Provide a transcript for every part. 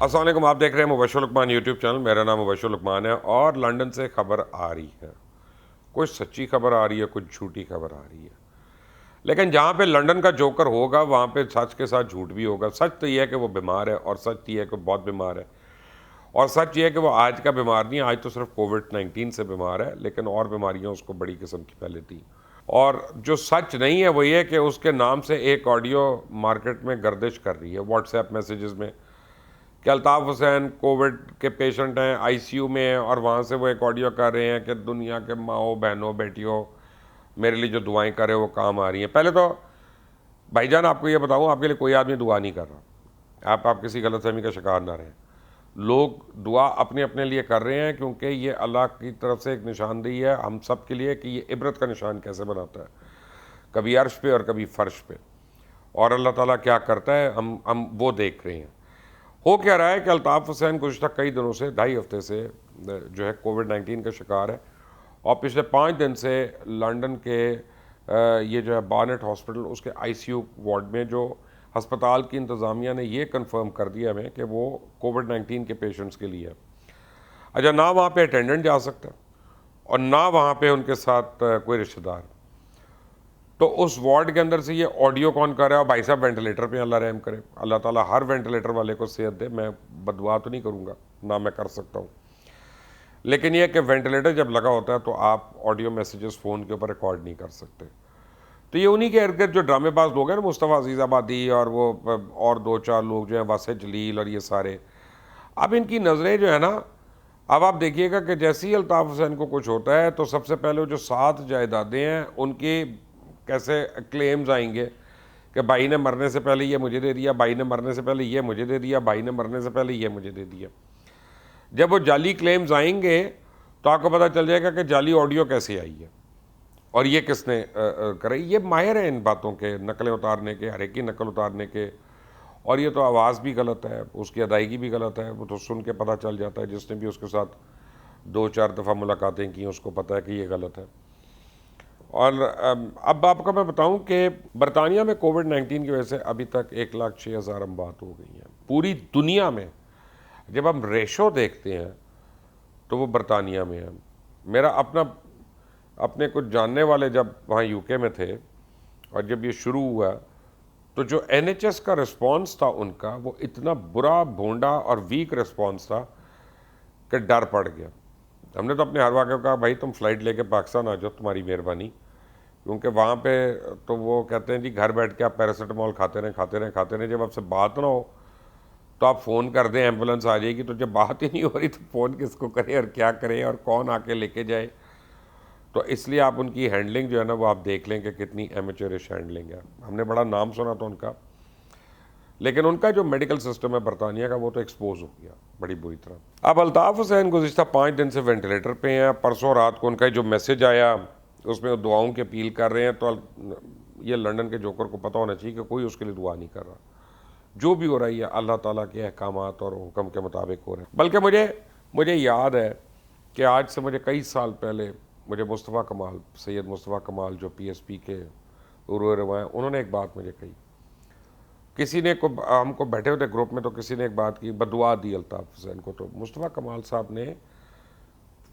السلام علیکم، آپ دیکھ رہے ہیں مبشر لقمان یوٹیوب چینل. میرا نام مبشر لقمان ہے اور لنڈن سے خبر آ رہی ہے. کچھ سچی خبر آ رہی ہے، کچھ جھوٹی خبر آ رہی ہے. لیکن جہاں پہ لنڈن کا جوکر ہوگا وہاں پہ سچ کے ساتھ جھوٹ بھی ہوگا. سچ تو یہ ہے کہ وہ بیمار ہے، اور سچ یہ ہے کہ وہ بہت بیمار ہے، اور سچ یہ ہے کہ وہ آج کا بیمار نہیں ہے. آج تو صرف کووڈ-19 سے بیمار ہے، لیکن اور بیماریاں اس کو بڑی قسم کی پہلے تھیں. اور جو سچ نہیں ہے وہ یہ کہ اس کے نام سے ایک آڈیو مارکیٹ میں گردش کر رہی ہے واٹس ایپ میسیجز میں کہ الطاف حسین کووڈ کے پیشنٹ ہیں، آئی سی یو میں ہیں، اور وہاں سے وہ ایک آڈیو کر رہے ہیں کہ دنیا کے ماؤں بہنوں بیٹیوں میرے لیے جو دعائیں کرے وہ کام آ رہی ہیں. پہلے تو بھائی جان آپ کو یہ بتاؤں، آپ کے لیے کوئی آدمی دعا نہیں کر رہا. آپ کسی غلط فہمی کا شکار نہ رہیں. لوگ دعا اپنے اپنے لیے کر رہے ہیں کیونکہ یہ اللہ کی طرف سے ایک نشاندہی ہے ہم سب کے لیے کہ یہ عبرت کا نشان کیسے بناتا ہے، کبھی عرش پہ اور کبھی فرش پہ، اور اللہ تعالیٰ کیا کرتا ہے ہم وہ دیکھ رہے ہیں. ہو کیا رہا ہے کہ الطاف حسین گزشتہ کئی دنوں سے 2.5 ہفتے سے جو ہے کووڈ-19 کا شکار ہے، اور پچھلے 5 دن سے لنڈن کے یہ جو ہے بارنٹ ہاسپٹل اس کے آئی سی یو وارڈ میں جو ہسپتال کی انتظامیہ نے یہ کنفرم کر دیا ہمیں کہ وہ کووڈ-19 کے پیشنٹس کے لیے ہے. اچھا، نہ وہاں پہ اٹینڈنٹ جا سکتا اور نہ وہاں پہ ان کے ساتھ کوئی رشتہ دار. تو اس وارڈ کے اندر سے یہ آڈیو کون کر رہا ہے؟ اور بھائی صاحب وینٹیلیٹر پہ اللہ رحم کرے، اللہ تعالیٰ ہر وینٹیلیٹر والے کو صحت دے. میں بددعا تو نہیں کروں گا، نہ میں کر سکتا ہوں، لیکن یہ کہ وینٹیلیٹر جب لگا ہوتا ہے تو آپ آڈیو میسیجز فون کے اوپر ریکارڈ نہیں کر سکتے. تو یہ انہی کے ارد گرد جو ڈرامے باز لوگ ہیں نا، مصطفیٰ عزیز آبادی اور وہ اور 2-4 لوگ جو ہیں، واسع جلیل اور یہ سارے، اب ان کی نظریں جو ہے نا، اب آپ دیکھیے گا کہ جیسے ہی الطاف حسین کو کچھ ہوتا ہے تو سب سے پہلے جو 7 جائیدادیں ہیں ان کی کیسے کلیمز آئیں گے کہ بھائی نے مرنے سے پہلے یہ مجھے دے دیا، بھائی نے مرنے سے پہلے یہ مجھے دے دیا، بھائی نے مرنے سے پہلے یہ مجھے دے دیا. جب وہ جعلی کلیمز آئیں گے تو آپ کو پتہ چل جائے گا کہ جعلی آڈیو کیسے آئی ہے اور یہ کس نے کرائی. یہ ماہر ہیں ان باتوں کے، نقلیں اتارنے کے، ہر ایک کی نقل اتارنے کے. اور یہ تو آواز بھی غلط ہے، اس کی ادائیگی بھی غلط ہے، وہ تو سن کے پتہ چل جاتا ہے. جس نے بھی اس کے ساتھ 2-4 دفعہ ملاقاتیں کی اس کو پتہ ہے کہ یہ غلط ہے. اور اب آپ کو میں بتاؤں کہ برطانیہ میں کووڈ-19 کی وجہ سے ابھی تک 1,06,000 اموات ہو گئی ہیں پوری دنیا میں. جب ہم ریشو دیکھتے ہیں تو وہ برطانیہ میں ہے. میرا اپنے کچھ جاننے والے جب وہاں یو کے میں تھے اور جب یہ شروع ہوا تو جو این ایچ ایس کا رسپانس تھا ان کا، وہ اتنا برا بھونڈا اور ویک رسپانس تھا کہ ڈر پڑ گیا. ہم نے تو اپنے ہر واقعہ کو کہا بھائی تم فلائٹ لے کے پاکستان آ جاؤ، تمہاری مہربانی، کیونکہ وہاں پہ تو وہ کہتے ہیں جی گھر بیٹھ کے آپ پیراسیٹامول کھاتے رہیں. جب آپ سے بات نہ ہو تو آپ فون کر دیں ایمبولینس آ جائے گی. تو جب بات ہی نہیں ہو رہی تو فون کس کو کرے اور کیا کرے اور کون آ کے لے کے جائے. تو اس لیے آپ ان کی ہینڈلنگ جو ہے نا وہ آپ دیکھ لیں کہ کتنی ایمیچورش ہینڈلنگ ہے. ہم نے بڑا نام سنا تھا ان کا، لیکن ان کا جو میڈیکل سسٹم ہے برطانیہ کا وہ تو ایکسپوز ہو گیا بڑی بری طرح. اب الطاف حسین گزشتہ 5 دن سے وینٹیلیٹر پہ ہیں. پرسوں رات کو ان کا جو میسج آیا اس میں وہ دعاؤں کی اپیل کر رہے ہیں. تو یہ لنڈن کے جوکر کو پتہ ہونا چاہیے کہ کوئی اس کے لیے دعا نہیں کر رہا. جو بھی ہو رہا ہے یہ اللہ تعالیٰ کے احکامات اور حکم کے مطابق ہو رہے ہیں. بلکہ مجھے یاد ہے کہ آج سے مجھے کئی سال پہلے مجھے مصطفیٰ کمال، سید مصطفیٰ کمال جو پی ایس پی کے عروہ رواں ہیں، انہوں نے ایک بات مجھے کہی. کسی نے ہم کو بیٹھے ہوئے گروپ میں تو کسی نے ایک بات کی، بدعا دی الطاف حسین کو. تو مصطفیٰ کمال صاحب نے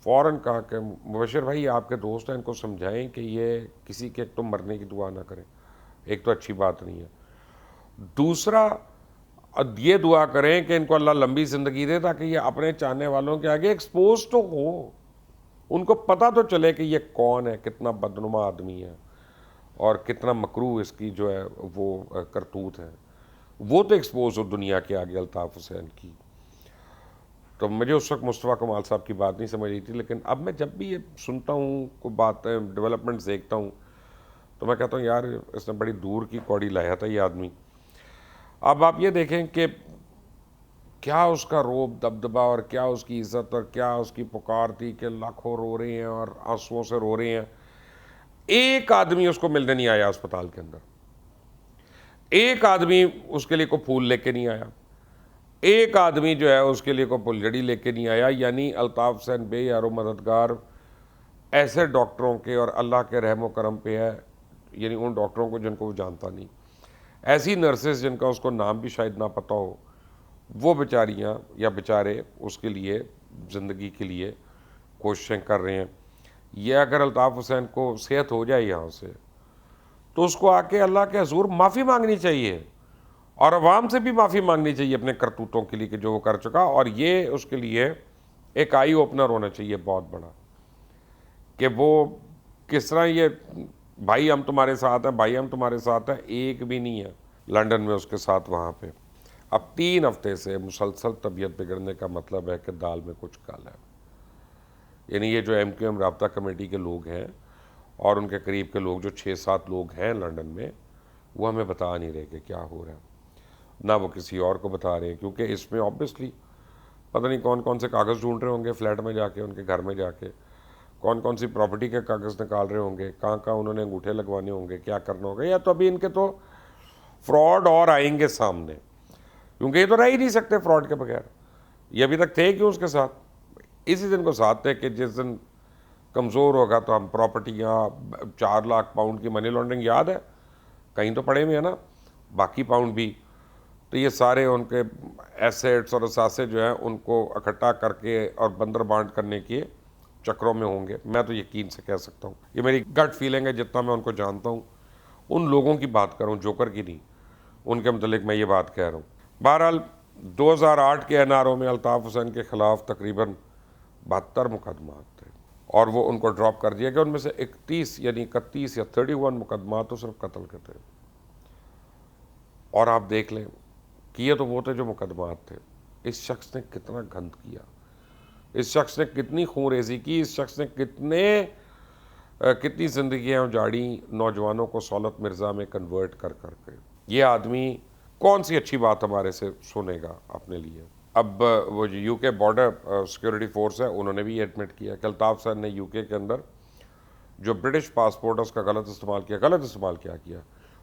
فوراً کہا کہ مبشر بھائی آپ کے دوست ہیں، ان کو سمجھائیں کہ یہ کسی کے تم مرنے کی دعا نہ کریں، ایک تو اچھی بات نہیں ہے. دوسرا یہ دعا کریں کہ ان کو اللہ لمبی زندگی دے تاکہ یہ اپنے چاہنے والوں کے آگے ایکسپوز تو ہو، ان کو پتہ تو چلے کہ یہ کون ہے، کتنا بدنما آدمی ہے اور کتنا مکروہ اس کی جو ہے وہ کرتوت ہے. وہ تو ایکسپوز ہو دنیا کے آگے الطاف حسین کی. تو مجھے اس وقت مصطفیٰ کمال صاحب کی بات نہیں سمجھ رہی تھی، لیکن اب میں جب بھی یہ سنتا ہوں کوئی باتیں ڈیولپمنٹس دیکھتا ہوں تو میں کہتا ہوں یار اس نے بڑی دور کی کوڑی لایا تھا یہ آدمی. اب آپ یہ دیکھیں کہ کیا اس کا روب دبدبا اور کیا اس کی عزت اور کیا اس کی پکار تھی کہ لاکھوں رو رہے ہیں اور آنسوؤں سے رو رہے ہیں. ایک آدمی اس کو ملنے نہیں آیا اسپتال کے اندر، ایک آدمی اس کے لیے کوئی پھول لے کے نہیں آیا، ایک آدمی جو ہے اس کے لیے کوئی پھلجھڑی لے کے نہیں آیا. یعنی الطاف حسین بے یار و مددگار ایسے ڈاکٹروں کے اور اللہ کے رحم و کرم پہ ہے، یعنی ان ڈاکٹروں کو جن کو وہ جانتا نہیں، ایسی نرسز جن کا اس کو نام بھی شاید نہ پتہ ہو، وہ بیچاریاں یا بیچارے اس کے لیے زندگی کے لیے کوششیں کر رہے ہیں. یہ اگر الطاف حسین کو صحت ہو جائے یہاں سے تو اس کو آ کے اللہ کے حضور معافی مانگنی چاہیے اور عوام سے بھی معافی مانگنی چاہیے اپنے کرتوتوں کے لیے کہ جو وہ کر چکا. اور یہ اس کے لیے ایک آئی اوپنر ہونا چاہیے بہت بڑا کہ وہ کس طرح یہ بھائی ہم تمہارے ساتھ ہیں، بھائی ہم تمہارے ساتھ ہیں، ایک بھی نہیں ہے لنڈن میں اس کے ساتھ وہاں پہ. اب 3 ہفتے سے مسلسل طبیعت بگڑنے کا مطلب ہے کہ دال میں کچھ کالا ہے. یعنی یہ جو ایم کیو ایم رابطہ کمیٹی کے لوگ ہیں اور ان کے قریب کے لوگ جو 6-7 لوگ ہیں لنڈن میں، وہ ہمیں بتا نہیں رہے کہ کیا ہو رہا ہے، نہ وہ کسی اور کو بتا رہے ہیں. کیونکہ اس میں آبویسلی پتہ نہیں کون کون سے کاغذ ڈھونڈ رہے ہوں گے فلیٹ میں جا کے، ان کے گھر میں جا کے کون کون سی پراپرٹی کے کاغذ نکال رہے ہوں گے، کہاں کہاں انہوں نے انگوٹھے لگوانے ہوں گے، کیا کرنا ہوگا. یا تو ابھی ان کے تو فراڈ اور آئیں گے سامنے، کیونکہ یہ تو رہ ہی نہیں سکتے فراڈ کے بغیر. یہ ابھی تک تھے کیوں اس کے ساتھ؟ اسی دن کو ساتھ تھے کہ جس دن کمزور ہوگا تو ہم پراپرٹیاں 4 لاکھ پاؤنڈ کی منی لانڈرنگ یاد ہے کہیں تو پڑے ہوئے ہیں نا، باقی پاؤنڈ بھی. تو یہ سارے ان کے ایسیٹس اور اثاثے جو ہیں ان کو اکٹھا کر کے اور بندر بانٹ کرنے کے چکروں میں ہوں گے. میں تو یقین سے کہہ سکتا ہوں، یہ میری گٹ فیلنگ ہے، جتنا میں ان کو جانتا ہوں ان لوگوں کی بات کروں، جوکر کی نہیں، ان کے متعلق میں یہ بات کہہ رہا ہوں. بہرحال 2008 کے این آر او میں الطاف حسین کے خلاف تقریباً 72 مقدمات تھے اور وہ ان کو ڈراپ کر دیا گیا. ان میں سے 31 یعنی 31 یا 31 مقدمات تو صرف قتل کے تھے. اور آپ دیکھ لیں کیے تو وہ تھے جو مقدمات تھے. اس شخص نے کتنا گند کیا، اس شخص نے کتنی خون ریزی کی، اس شخص نے کتنی زندگیاں اجاڑی نوجوانوں کو سولت مرزا میں کنورٹ کر کر کے. یہ آدمی کون سی اچھی بات ہمارے سے سنے گا اپنے لیے. اب وہ یو کے بارڈر سیکورٹی فورس ہے، انہوں نے بھی یہ ایڈمٹ کیا کہ الطاف حسین نے یو کے اندر جو برٹش پاسپورٹ ہے اس کا غلط استعمال کیا.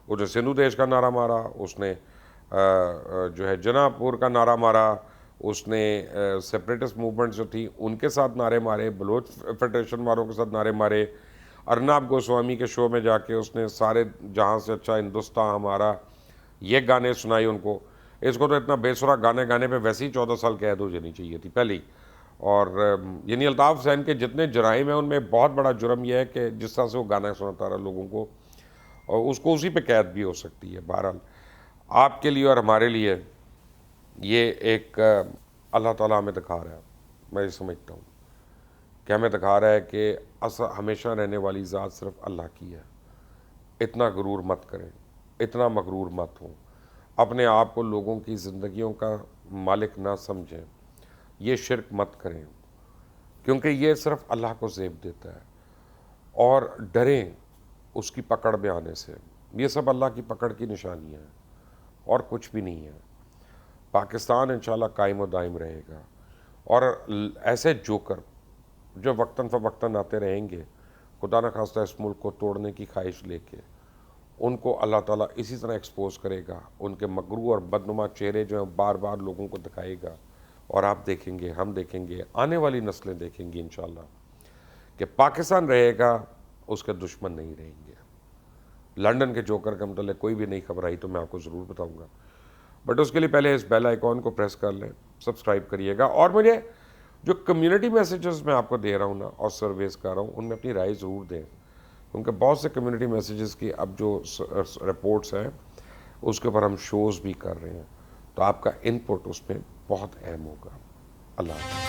وہ جو سندھو دیش کا نعرہ مارا، اس نے جو ہے جنا پور کا نعرہ مارا، اس نے سیپریٹسٹ موومنٹ جو تھی ان کے ساتھ نعرے مارے، بلوچ فیڈریشن والوں کے ساتھ نعرے مارے. ارناب گوسوامی کے شو میں جا کے اس نے سارے جہاں سے اچھا ہندوستان ہمارا یہ گانے سنائی ان کو. اس کو تو اتنا بے سرا گانے گانے پہ ویسے ہی 14 سال قید ہو جانی چاہیے تھی پہلے ہی. اور یعنی الطاف حسین کے جتنے جرائم ہیں ان میں بہت بڑا جرم یہ ہے کہ جس طرح سے وہ گانا سناتا رہا لوگوں کو، اور اس کو اسی پہ قید بھی ہو سکتی ہے. بہرحال آپ کے لیے اور ہمارے لیے یہ ایک اللہ تعالیٰ ہمیں دکھا رہا ہے، میں یہ سمجھتا ہوں کہ ہمیں دکھا رہا ہے کہ ہمیشہ رہنے والی ذات صرف اللہ کی ہے. اتنا غرور مت کریں، اتنا مغرور مت ہوں، اپنے آپ کو لوگوں کی زندگیوں کا مالک نہ سمجھیں. یہ شرک مت کریں کیونکہ یہ صرف اللہ کو زیب دیتا ہے. اور ڈریں اس کی پکڑ میں آنے سے. یہ سب اللہ کی پکڑ کی نشانیاں ہیں اور کچھ بھی نہیں ہے. پاکستان انشاءاللہ قائم و دائم رہے گا. اور ایسے جوکر جو وقتاً فوقتاً آتے رہیں گے خدا نہ خواستہ اس ملک کو توڑنے کی خواہش لے کے، ان کو اللہ تعالیٰ اسی طرح ایکسپوز کرے گا. ان کے مکروہ اور بدنما چہرے جو ہیں بار بار لوگوں کو دکھائے گا، اور آپ دیکھیں گے، ہم دیکھیں گے، آنے والی نسلیں دیکھیں گی انشاءاللہ کہ پاکستان رہے گا، اس کے دشمن نہیں رہیں گے. لنڈن کے جوکر کا متعلق کوئی بھی نئی خبر آئی تو میں آپ کو ضرور بتاؤں گا، بٹ اس کے لیے پہلے اس بیل آئیکن کو پریس کر لیں، سبسکرائب کریے گا. اور مجھے جو کمیونٹی میسیجز میں آپ کو دے رہا ہوں نا اور سرویز کر رہا ہوں، ان میں اپنی رائے ضرور دیں، کیونکہ بہت سے کمیونٹی میسیجز کی اب جو رپورٹس ہیں اس کے اوپر ہم شوز بھی کر رہے ہیں، تو آپ کا ان پٹ اس میں بہت اہم ہوگا. اللہ حافظ.